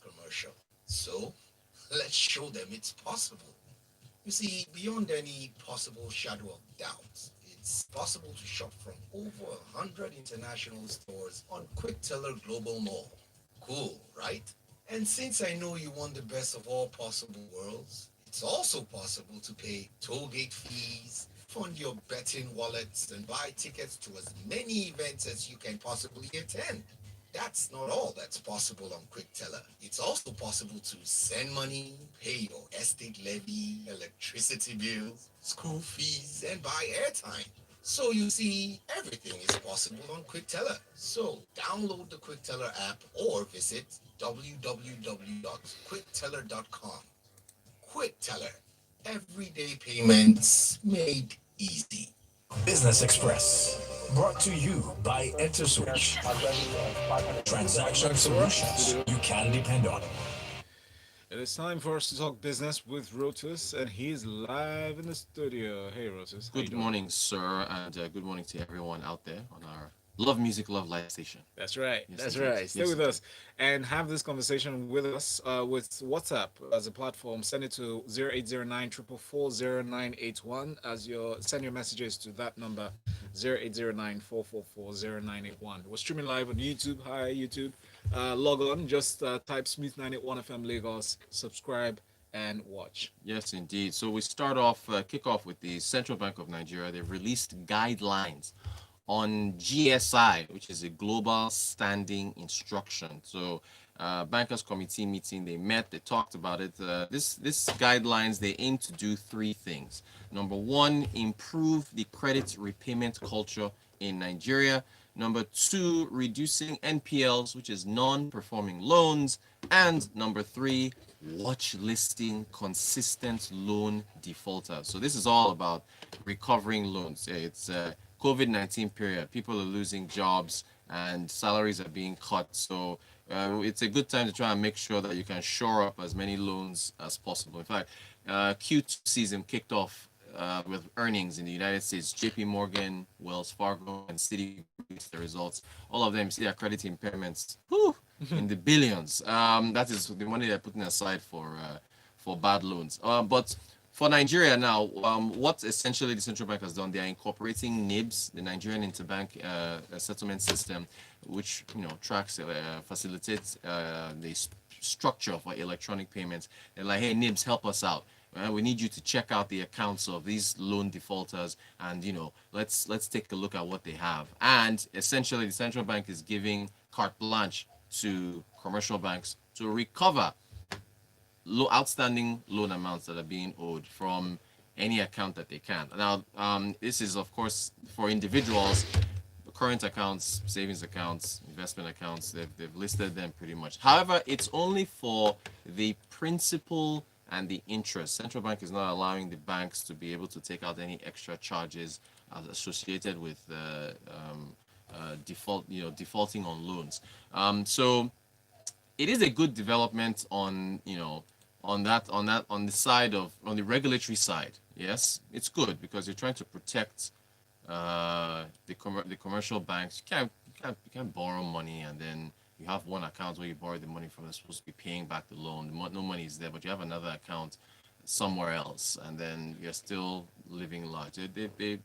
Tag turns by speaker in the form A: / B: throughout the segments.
A: commercial. So let's show them it's possible. You see, beyond any possible shadow of doubt, it's possible to shop from over 100 international stores on QuickTeller Global Mall. Cool, right? And since I know you want the best of all possible worlds, it's also possible to pay tollgate fees, fund your betting wallets, and buy tickets to as many events as you can possibly attend. That's not all that's possible on QuickTeller. It's also possible to send money, pay your estate levy, electricity bills, school fees, and buy airtime. So you see, everything is possible on QuickTeller. So download the QuickTeller app or visit www.quickteller.com. QuickTeller. Everyday payments made easy.
B: Business Express, brought to you by EnterSwitch. Transaction solutions you can depend on.
C: It is time for us to talk business with Rotus, and he's live in the studio. Hey, Rotus, how you
D: Good
C: doing?
D: morning, sir, and good morning to everyone out there on our Love Music, Love Life station.
C: That's right.
D: Yes,
C: That's
D: indeed.
C: right. Stay
D: Yes,
C: with
D: indeed.
C: us and have this conversation with us with WhatsApp as a platform. Send it to 0809 444 as your send your messages to that number 0809 We're streaming live on YouTube. Hi YouTube. Log on. Just type Smith 981 FM Lagos. Subscribe and watch.
D: Yes, indeed. So we start off, kick off with the Central Bank of Nigeria. They've released guidelines on GSI, which is a global standing instruction. So, bankers committee meeting, they met, they talked about it. This guidelines, they aim to do three things. Number one, improve the credit repayment culture in Nigeria. Number two, reducing NPLs, which is non-performing loans. And number three, watch listing consistent loan defaulters. So this is all about recovering loans. It's COVID-19 period. People are losing jobs and salaries are being cut. So it's a good time to try and make sure that you can shore up as many loans as possible. In fact, Q2 season kicked off with earnings in the United States. JP Morgan, Wells Fargo, and Citigroup released the results. All of them see their credit impairments in the billions. That is the money they're putting aside for bad loans. But for Nigeria now, what essentially the central bank has done, they are incorporating NIBS, the Nigerian Interbank Settlement System, which tracks, facilitates the structure for electronic payments. They're like, hey, NIBS, help us out. We need you to check out the accounts of these loan defaulters, and let's take a look at what they have. And essentially, the central bank is giving carte blanche to commercial banks to recover outstanding loan amounts that are being owed from any account that they can. Now, this is of course for individuals, current accounts, savings accounts, investment accounts. They've listed them pretty much. However, it's only for the principal and the interest. Central bank is not allowing the banks to be able to take out any extra charges associated with defaulting on loans. So it is a good development on on the side of on the regulatory side. Yes, it's good because you're trying to protect the commercial banks. You can't borrow money and then you have one account where you borrow the money from. They're supposed to be paying back the loan. No money is there, but you have another account somewhere else, and then you're still living large. They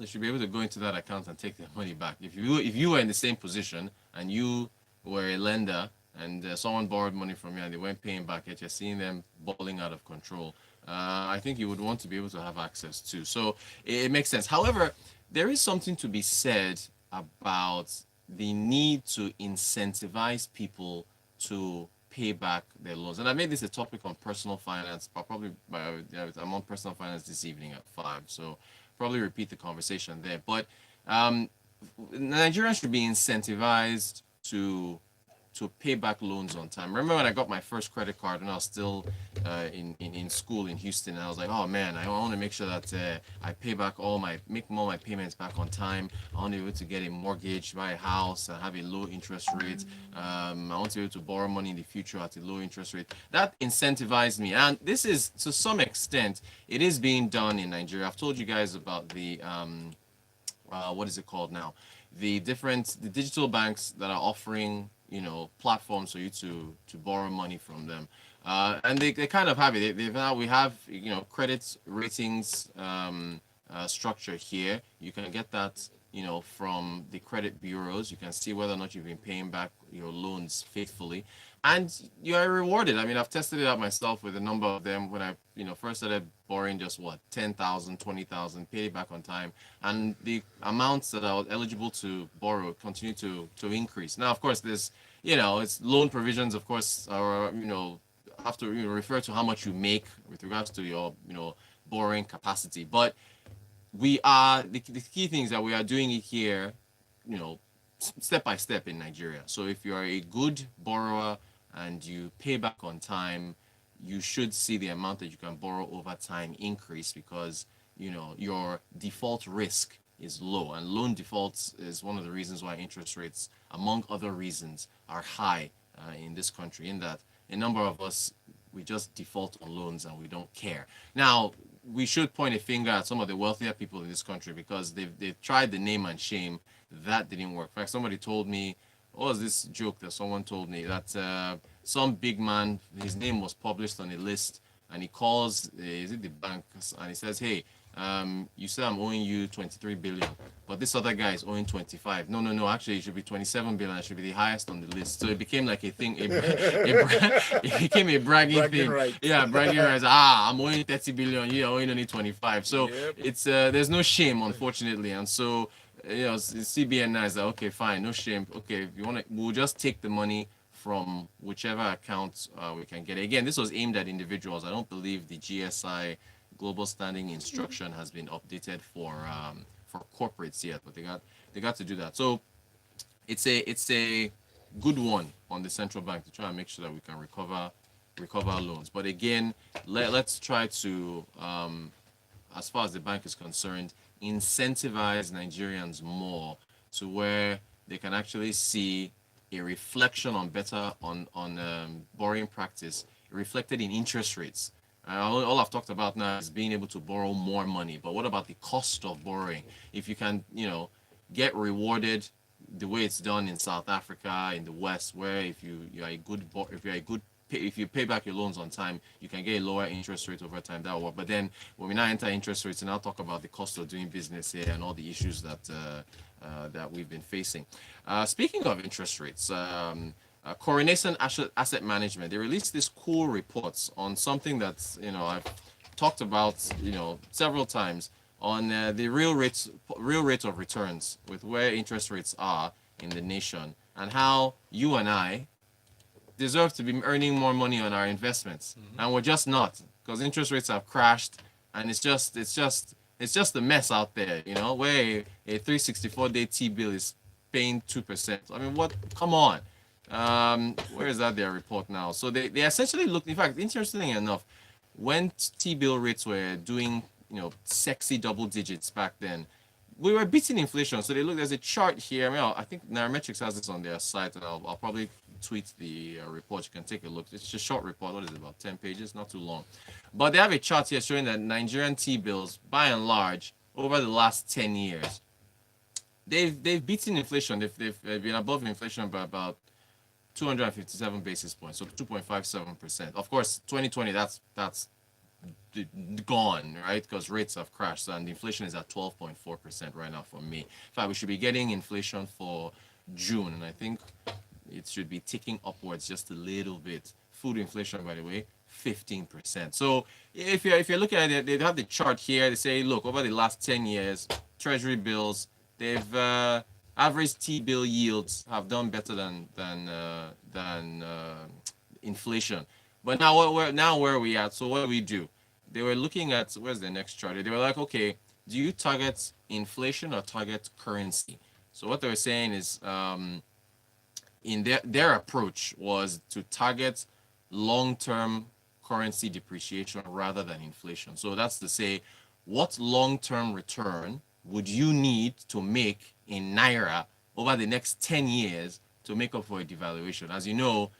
D: should be able to go into that account and take their money back. If you were in the same position and you were a lender and someone borrowed money from you and they weren't paying back yet, you're seeing them balling out of control. I think you would want to be able to have access to. So it makes sense. However, there is something to be said about the need to incentivize people to pay back their loans. And I made this a topic on personal finance, probably I'm on personal finance this evening at 5. So probably repeat the conversation there. But Nigerians should be incentivized to pay back loans on time. Remember when I got my first credit card when I was still in school in Houston, and I was like, oh man, I want to make sure that I make all my payments back on time. I want to be able to get a mortgage, buy a house, and have a low interest rate. I want to be able to borrow money in the future at a low interest rate. That incentivized me, and this is to some extent it is being done in Nigeria. I've told you guys about the what is it called now? The digital banks that are offering platforms for you to borrow money from them. And they kind of have it. Now we have credit ratings structure here. You can get that from the credit bureaus. You can see whether or not you've been paying back your loans faithfully, and you are rewarded. I mean, I've tested it out myself with a number of them when I first started borrowing just 10,000, 20,000, paid it back on time, and the amounts that I was eligible to borrow continue to increase. Now, of course, there's it's loan provisions, of course, are have to refer to how much you make with regards to your borrowing capacity. But we are the key things that we are doing it here, step by step in Nigeria. So if you are a good borrower and you pay back on time, you should see the amount that you can borrow over time increase, because your default risk is low, and loan defaults is one of the reasons why interest rates, among other reasons, are high in this country, in that a number of us, we just default on loans and we don't care. Now, we should point a finger at some of the wealthier people in this country, because they've tried the name and shame. That didn't work. In fact, somebody told me, what was this joke that someone told me, that some big man, his name was published on a list, and he calls, is it the bank, and he says, hey, you say I'm owing you 23 billion, but this other guy is owing 25. No, actually it should be 27 billion. It should be the highest on the list. So it became like a thing, it became a bragging thing.
C: Right.
D: Yeah, bragging rights. I'm owing 30 billion, you're owing only 25. So
C: Yep.
D: it's there's no shame, unfortunately. And so CBN now is like, okay, fine, no shame. Okay, if you want to, we'll just take the money from whichever account we can get. Again, this was aimed at individuals. I don't believe the GSI global standing instruction has been updated for corporates yet, but they got to do that. So it's a good one on the central bank to try and make sure that we can recover loans. But again, let's try to as far as the bank is concerned, incentivize Nigerians more to where they can actually see a reflection on borrowing practice reflected in interest rates. All I've talked about now is being able to borrow more money, but what about the cost of borrowing? If you can, get rewarded the way it's done in South Africa, in the West, where if you pay back your loans on time, you can get a lower interest rate over time. That will work. But then when we now enter interest rates, and I'll talk about the cost of doing business here and all the issues that we've been facing. Speaking of interest rates, Coronation Asset Management, they released this cool reports on something that I've talked about several times, on the real rate of returns with where interest rates are in the nation, and how you and I deserve to be earning more money on our investments, and we're just not, because interest rates have crashed, and it's just a mess out there, where a 364-day T-bill is paying 2%. I mean, what? Come on. Where is that their report now? So they essentially looked, in fact, interestingly enough, when T-bill rates were doing sexy double digits back then, we were beating inflation. So they look, there's a chart here. I think Nairametrics has this on their site, and I'll probably tweet the report. You can take a look. It's a short report. What is it, about 10 pages? Not too long. But they have a chart here showing that Nigerian T-bills, by and large, over the last 10 years, they've beaten inflation. They've been above inflation by about 257 basis points, so 2.57%. Of course, 2020, that's gone, right? Because rates have crashed, and inflation is at 12.4% right now for May. In fact, we should be getting inflation for June, and I think it should be ticking upwards just a little bit. Food inflation, by the way, 15%. So if you're looking at it, they have the chart here. They say, look, over the last 10 years, Treasury bills, they've average T-bill yields have done better than inflation. But now where are we at? So what do we do? They were looking at, where's the next chart? They were like, okay, do you target inflation or target currency? So what they were saying is, in their approach was to target long-term currency depreciation rather than inflation. So that's to say, what long-term return would you need to make in Naira over the next 10 years to make up for a devaluation? As you know,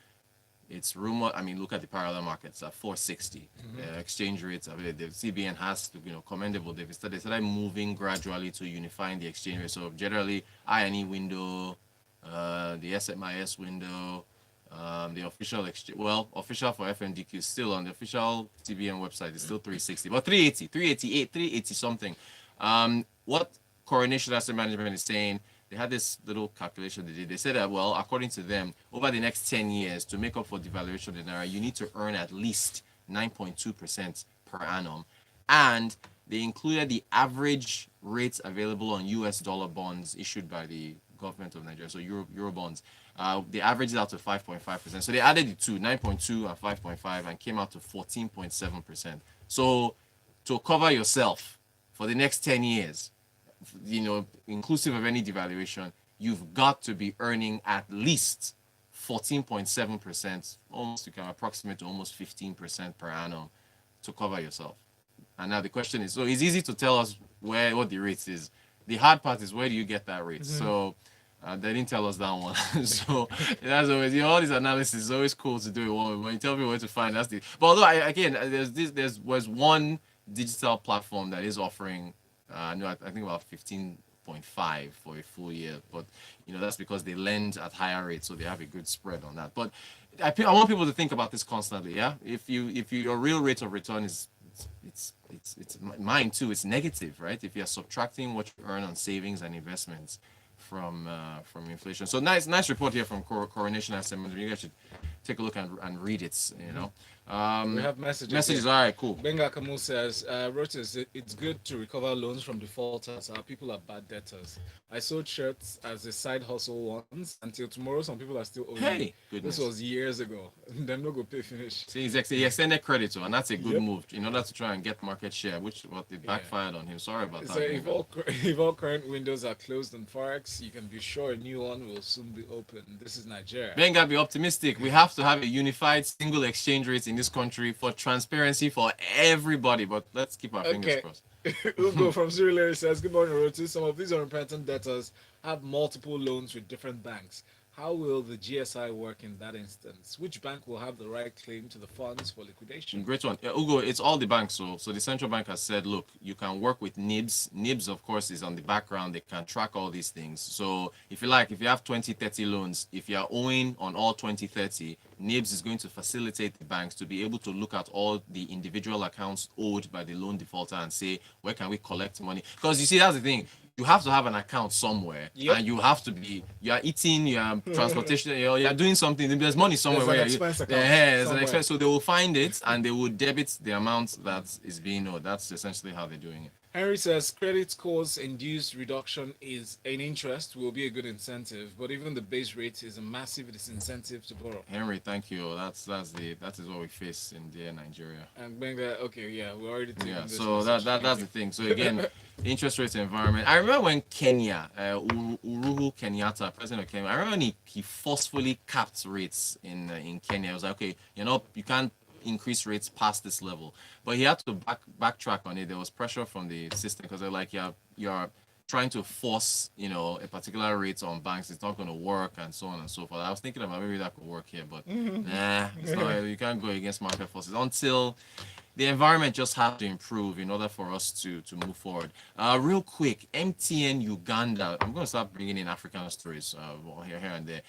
D: it's rumor. I mean, look at the parallel markets at 460. Exchange rates. I mean, the CBN has to, commendable. They started moving gradually to unifying the exchange rate. So generally, I&E window, the SMIS window, the official exchange. Well, official for FMDQ is still on the official CBN website. It's still 360, but 380, 388, 380 something. What Coronation Asset Management is saying, they had this little calculation they did. They said that, well, according to them, over the next 10 years, to make up for devaluation of the naira, you need to earn at least 9.2% per annum. And they included the average rates available on US dollar bonds issued by the government of Nigeria, so Euro bonds. They averaged out to 5.5%. So they added the two, 9.2 and 5.5, and came out to 14.7%. So to cover yourself for the next 10 years, inclusive of any devaluation, you've got to be earning at least 14.7%, almost, you can approximate to almost 15% per annum to cover yourself. And now the question is, so it's easy to tell us what the rate is. The hard part is, where do you get that rate? So they didn't tell us that one. So that's always, all this analysis is always cool to do. When you tell people where to find, that's the. But although there's one digital platform that is offering, no, I think about 15.5 for a full year, but that's because they lend at higher rates, so they have a good spread on that. But I want people to think about this constantly. Yeah, if your real rate of return is it's mine too. It's negative, right? If you're subtracting what you earn on savings and investments from inflation. So nice report here from Coronation Asset Management. You guys should take a look and read it.
C: We have messages.
D: Messages.
C: Here.
D: All right, cool.
C: Benga Kamu says, Rotis, it's good to recover loans from defaulters. Our people are bad debtors. I sold shirts as a side hustle once. Until tomorrow, some people are still owing me.
D: Goodness.
C: This was years ago. Them no go pay finish.
D: See, he extended credit to, and that's a good move in order to try and get market share, which it backfired on him. Sorry about
C: So
D: that.
C: if all current windows are closed on Forex, you can be sure a new one will soon be open. This is Nigeria.
D: Benga, be optimistic. We have to have a unified single exchange rate in this country for transparency for everybody. But let's keep our fingers crossed.
C: Ugo from Sierra Leone says, good morning, Rotis. Some of these unrepentant debtors have multiple loans with different banks. How will the GSI work in that instance? Which bank will have the right claim to the funds for liquidation?
D: Great one. Ugo, it's all the banks. So the central bank has said, look, you can work with NIBS. NIBS, of course, is on the background. They can track all these things. So if you have 20, 30 loans, if you're owing on all 20, 30, NIBS is going to facilitate the banks to be able to look at all the individual accounts owed by the loan defaulter and say, where can we collect money? Because you see, that's the thing. You have to have an account somewhere, and you have to be. You are eating, you are transportation, you are doing something. There's money somewhere
C: there's an expense account
D: there's an expense. So they will find it and they will debit the amount that is being owed. That's essentially how they're doing it.
C: Henry says credit scores induced reduction is an interest will be a good incentive, but even the base rate is a massive disincentive to borrow.
D: Henry, thank you. That is what we face in dear Nigeria.
C: And Benga, okay, yeah, we already
D: this. So that's the thing. So again, interest rate environment. I remember when Kenya, Uhuru Kenyatta, president of Kenya, I remember when he forcefully capped rates in Kenya. I was like, okay, you can't increase rates past this level, but he had to backtrack on it. There was pressure from the system because they're like, you're trying to force a particular rate on banks. It's not going to work, and so on and so forth. I was thinking about maybe that could work here, but nah, it's not. You can't go against market forces until the environment just has to improve in order for us to move forward. Real quick, MTN Uganda. I'm going to start bringing in African stories here and there.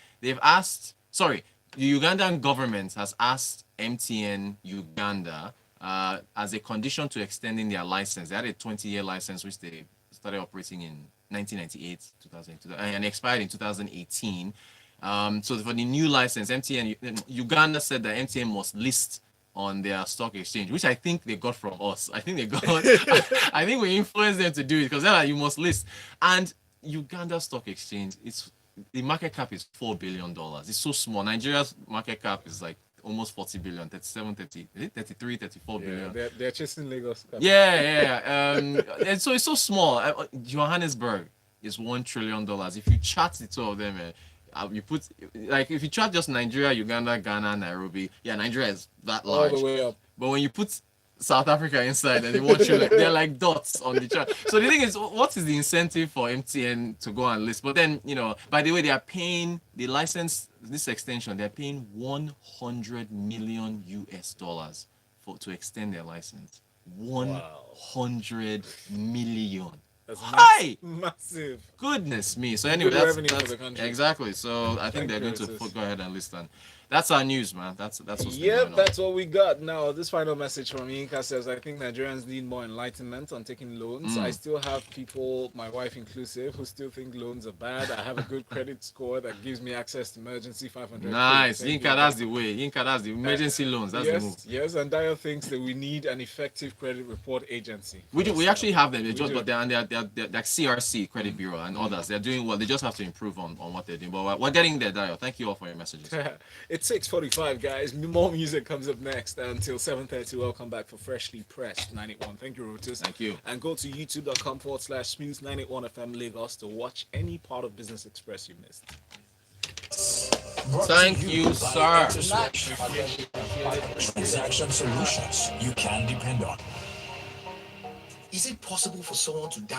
D: The Ugandan government has asked MTN Uganda as a condition to extending their license. They had a 20-year license which they started operating in 1998, 2000, and expired in 2018. So for the new license, Uganda said that MTN must list on their stock exchange, which I think they got from us. I think I think we influenced them to do it because they're like, you must list. And Uganda stock exchange, the market cap is $4 billion. It's so small. Nigeria's market cap is like almost 40 billion, 37, 30, is it 33, 34 billion?
C: They're chasing Lagos.
D: Yeah. And so it's so small. Johannesburg is $1 trillion. If you chart the two of them, if you chart just Nigeria, Uganda, Ghana, Nairobi, Nigeria is that large.
C: All the way up.
D: But when you put South Africa inside and they want you they're like dots on the chart. So the thing is, what is the incentive for MTN to go and list? But then, by the way, they are paying the license, this extension, they're paying $100 million to extend their license. 100 million.
C: That's
D: Hi!
C: massive.
D: Goodness me. So anyway,
C: Good revenue for
D: that's
C: the country.
D: exactly. So I think
C: Thank
D: they're
C: you,
D: going to
C: Otis.
D: go ahead and list them. That's our news, man. That's what's been
C: Yep,
D: going on.
C: that's what we got. Now, this final message from Inka says, I think Nigerians need more enlightenment on taking loans. I still have people, my wife inclusive, who still think loans are bad. I have a good credit score that gives me access to emergency 500K.
D: Nice.
C: Thank
D: Yinka,
C: you.
D: that's the way. Yinka, that's the emergency loans. That's the move.
C: Yes, and Dyer thinks that we need an effective credit report agency.
D: We do. We actually have them. They
C: We
D: just,
C: do.
D: but they're like CRC Credit Bureau and others. They're doing well. They just have to improve on what they're doing. But we're getting there, Dio. Thank you all for your messages.
C: It's 6:45, guys. More music comes up next until 7:30. Welcome back for Freshly Pressed 91. Thank you, Rotus.
D: Thank you.
C: And go to youtube.com/Smooth 91 FM Lagos to watch any part of Business Express you missed.
D: Thank you, sir.
B: Transaction solutions you can depend on.
A: Is it possible for someone to die